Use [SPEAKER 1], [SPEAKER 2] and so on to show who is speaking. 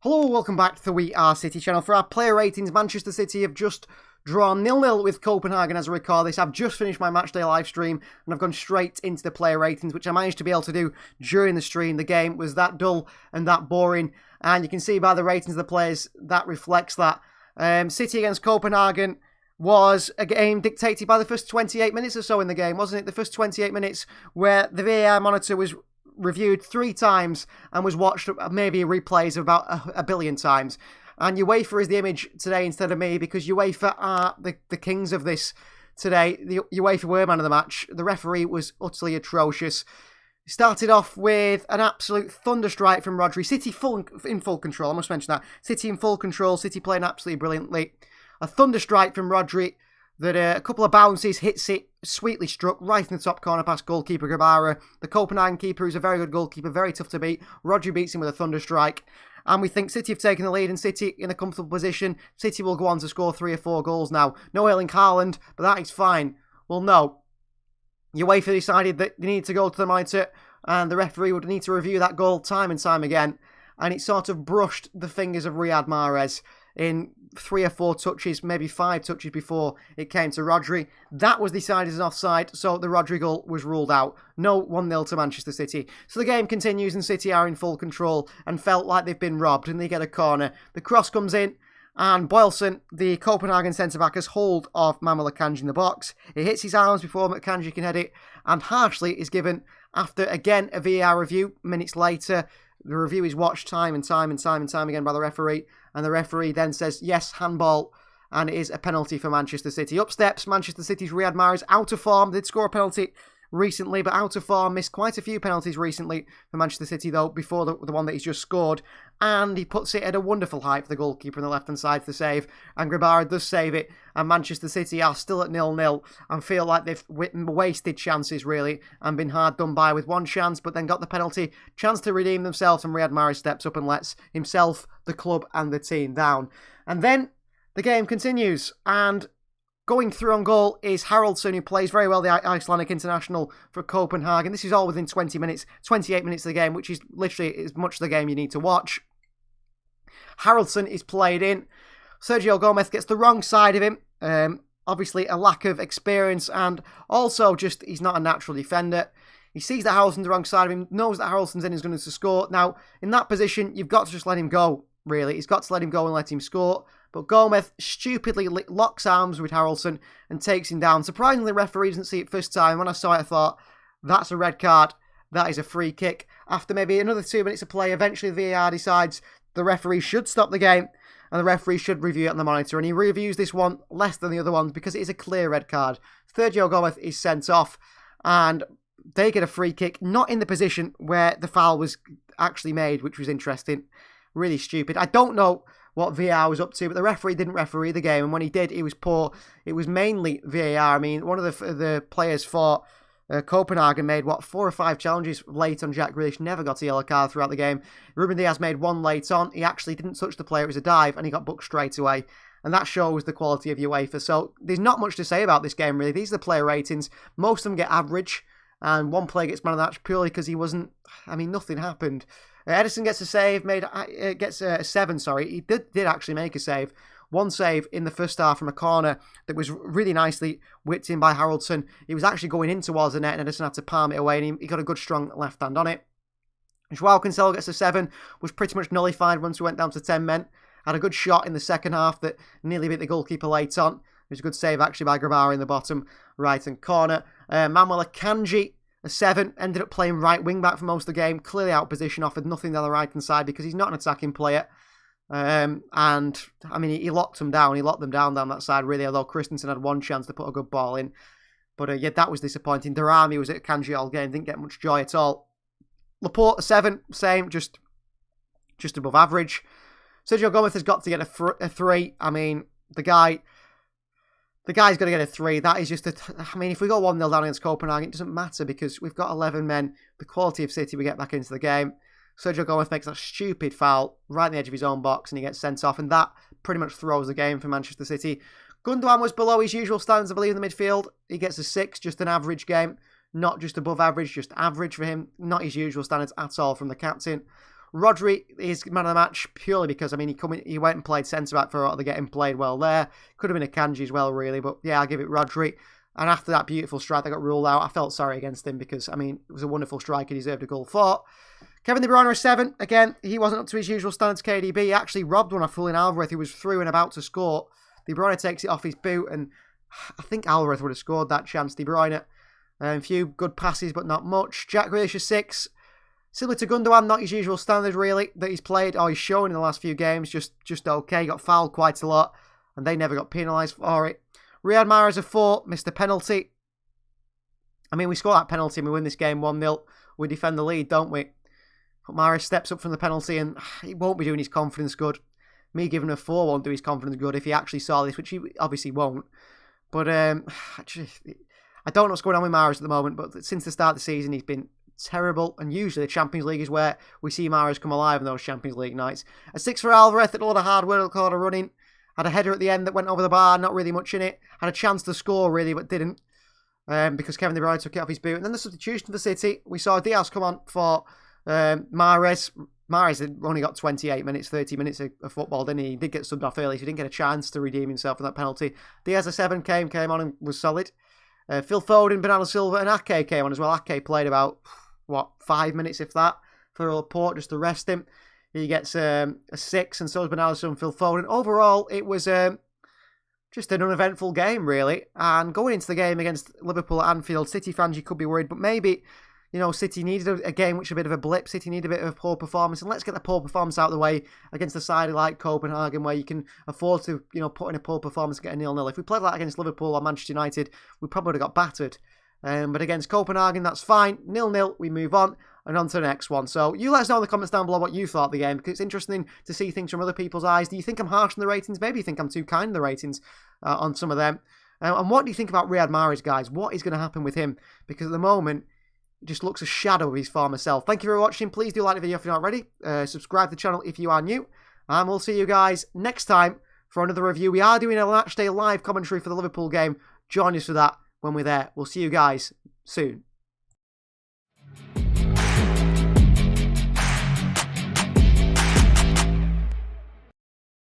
[SPEAKER 1] Hello, welcome back to the We Are City channel. For our player ratings, Manchester City have just drawn 0-0 with Copenhagen as I record this. I've just finished my matchday live stream and I've gone straight into the player ratings, which I managed to be able to do during the stream. The game was that dull and that boring, and you can see by the ratings of the players that reflects that. City against Copenhagen was a game dictated by the first 28 minutes or so in the game, wasn't it? The first 28 minutes where the VAR monitor was reviewed 3 times and was watched maybe replays of about a billion times. And UEFA is the image today instead of me, because UEFA are the kings of this today. The UEFA were man of the match. The referee was utterly atrocious. Started off with an absolute thunderstrike from Rodri. City in full control, I must mention that. City in full control, City playing absolutely brilliantly. A thunderstrike from Rodri that a couple of bounces, hits it, sweetly struck right in the top corner past goalkeeper Grabara. The Copenhagen keeper, who's a very good goalkeeper, very tough to beat. Rodri beats him with a thunderstrike. And we think City have taken the lead and City in a comfortable position. City will go on to score 3 or 4 goals now. No Erling Haaland, but that is fine. Well, no. UEFA decided that they need to go to the monitor and the referee would need to review that goal time and time again. And it sort of brushed the fingers of Riyad Mahrez in 3 or 4 touches, maybe 5 touches before it came to Rodri. That was decided as an offside, so the Rodri goal was ruled out. No 1-0 to Manchester City. So the game continues and City are in full control and felt like they've been robbed, and they get a corner. The cross comes in and Boylson, the Copenhagen centre-back, has hold of Manuel Akanji in the box. It hits his arms before Akanji can head it, and harshly is given after, again, a VAR review. Minutes later, the review is watched time and time again by the referee, and the referee then says, yes, handball, and it is a penalty for Manchester City. Up steps Manchester City's Riyad Mahrez, out of form. Did score a penalty recently, but out of form. Missed quite a few penalties recently for Manchester City, though, before the one that he's just scored. And he puts it at a wonderful height for the goalkeeper on the left-hand side for the save. And Grabara does save it. And Manchester City are still at 0-0 and feel like they've wasted chances, really, and been hard done by with one chance, but then got the penalty. Chance to redeem themselves, and Riyad Mahrez steps up and lets himself, the club, and the team down. And then the game continues, and going through on goal is Haraldsson, who plays very well, the Icelandic international for Copenhagen. This is all within 20 minutes, 28 minutes of the game, which is literally as much of the game you need to watch. Haraldsson is played in. Sergio Gomez gets the wrong side of him. Obviously, a lack of experience, and also just he's not a natural defender. He sees that Haraldsson's the wrong side of him, knows that Haraldsson's in, is going to score. Now, in that position, you've got to just let him go, really. He's got to let him go and let him score. But Gomez stupidly locks arms with Haraldsson and takes him down. Surprisingly, the referee doesn't see it first time. When I saw it, I thought, that's a red card. That is a free kick. After maybe another 2 minutes of play, eventually the VAR decides the referee should stop the game and the referee should review it on the monitor. And he reviews this one less than the other ones because it is a clear red card. Sergio Gomez is sent off and they get a free kick, not in the position where the foul was actually made, which was interesting. Really stupid. I don't know what VAR was up to, but the referee didn't referee the game, and when he did, he was poor. It was mainly VAR. I mean, one of the players for Copenhagen made, 4 or 5 challenges late on Jack Grealish, never got a yellow card throughout the game. Ruben Diaz made 1 late on. He actually didn't touch the player. It was a dive, and he got booked straight away. And that shows the quality of UEFA. So there's not much to say about this game, really. These are the player ratings. Most of them get average, and one player gets man of the match purely because he wasn't, nothing happened. Edison gets a save, gets a 7, sorry. He did actually make a save. 1 save in the first half from a corner that was really nicely whipped in by Haraldsson. He was actually going in towards the net and Edison had to palm it away, and he got a good strong left hand on it. Joao Cancelo gets a 7, was pretty much nullified once we went down to 10 men. Had a good shot in the second half that nearly beat the goalkeeper late on. It was a good save actually by Grabara in the bottom right-hand corner. Manuel Akanji, a 7, ended up playing right wing-back for most of the game. Clearly out of position, offered nothing down the right-hand side because he's not an attacking player. He locked them down. He locked them down that side, really, although Christensen had 1 chance to put a good ball in. But, that was disappointing. Darami was at Akanji all game, didn't get much joy at all. Laporte, a 7, same, just above average. Sergio Gomez has got to get a 3. I mean, the guy's going to get a 3. That is just if we go 1-0 down against Copenhagen, it doesn't matter because we've got 11 men. The quality of City, we get back into the game. Sergio Gomez makes that stupid foul right on the edge of his own box and he gets sent off, and that pretty much throws the game for Manchester City. Gundogan was below his usual standards, I believe, in the midfield. He gets a 6, just an average game. Not just above average, just average for him. Not his usual standards at all from the captain. Rodri is man of the match purely because, I mean, he went and played centre-back for Otto, getting played well there. Could have been a Kanji as well, really, but yeah, I'll give it Rodri. And after that beautiful strike that got ruled out, I felt sorry against him because, I mean, it was a wonderful strike. He deserved a goal for. Kevin De Bruyne a 7. Again, he wasn't up to his usual standards, KDB. He actually robbed one off Julian Alvarez, who was through and about to score. De Bruyne takes it off his boot, and I think Alvarez would have scored that chance. De Bruyne, a few good passes, but not much. Jack Grealish a 6. Similar to Gundogan, not his usual standard, really, that he's played, or he's shown in the last few games. Just okay. Got fouled quite a lot, and they never got penalised for it. Riyad Mahrez a 4, missed a penalty. I mean, we score that penalty and we win this game 1-0. We defend the lead, don't we? But Mahrez steps up from the penalty and he won't be doing his confidence good. Me giving him a 4 won't do his confidence good if he actually saw this, which he obviously won't. But I don't know what's going on with Mahrez at the moment, but since the start of the season, he's been terrible. And usually the Champions League is where we see Mahrez come alive in those Champions League nights. A 6 for Alvarez, a lot of hard work, a lot of running. Had a header at the end that went over the bar, not really much in it. Had a chance to score, really, but didn't. Because Kevin De Bruyne took it off his boot. And then the substitution for City. We saw Diaz come on for Mahrez. Mahrez had only got 28 minutes, 30 minutes of football, didn't he? He did get subbed off early, so he didn't get a chance to redeem himself from that penalty. Diaz a 7 came on and was solid. Phil Foden, Bernardo Silva and Ake came on as well. Ake played about, 5 minutes, if that, for Laporte, just to rest him. He gets a 6, and so is Bernardo Silva and Phil Foden. Overall, it was just an uneventful game, really. And going into the game against Liverpool at Anfield, City fans, you could be worried, but maybe, City needed a game which was a bit of a blip. City needed a bit of a poor performance, and let's get the poor performance out of the way against a side like Copenhagen, where you can afford to, put in a poor performance and get a 0-0. If we played that against Liverpool or Manchester United, we probably would have got battered. But against Copenhagen, that's fine. 0-0, we move on. And on to the next one. So you let us know in the comments down below what you thought of the game, because it's interesting to see things from other people's eyes. Do you think I'm harsh on the ratings? Maybe you think I'm too kind on the ratings on some of them. And what do you think about Riyad Mahrez, guys? What is going to happen with him? Because at the moment, it just looks a shadow of his former self. Thank you for watching. Please do like the video if you're not already. Subscribe to the channel if you are new. And we'll see you guys next time for another review. We are doing a matchday live commentary for the Liverpool game. Join us for that when we're there. We'll see you guys soon.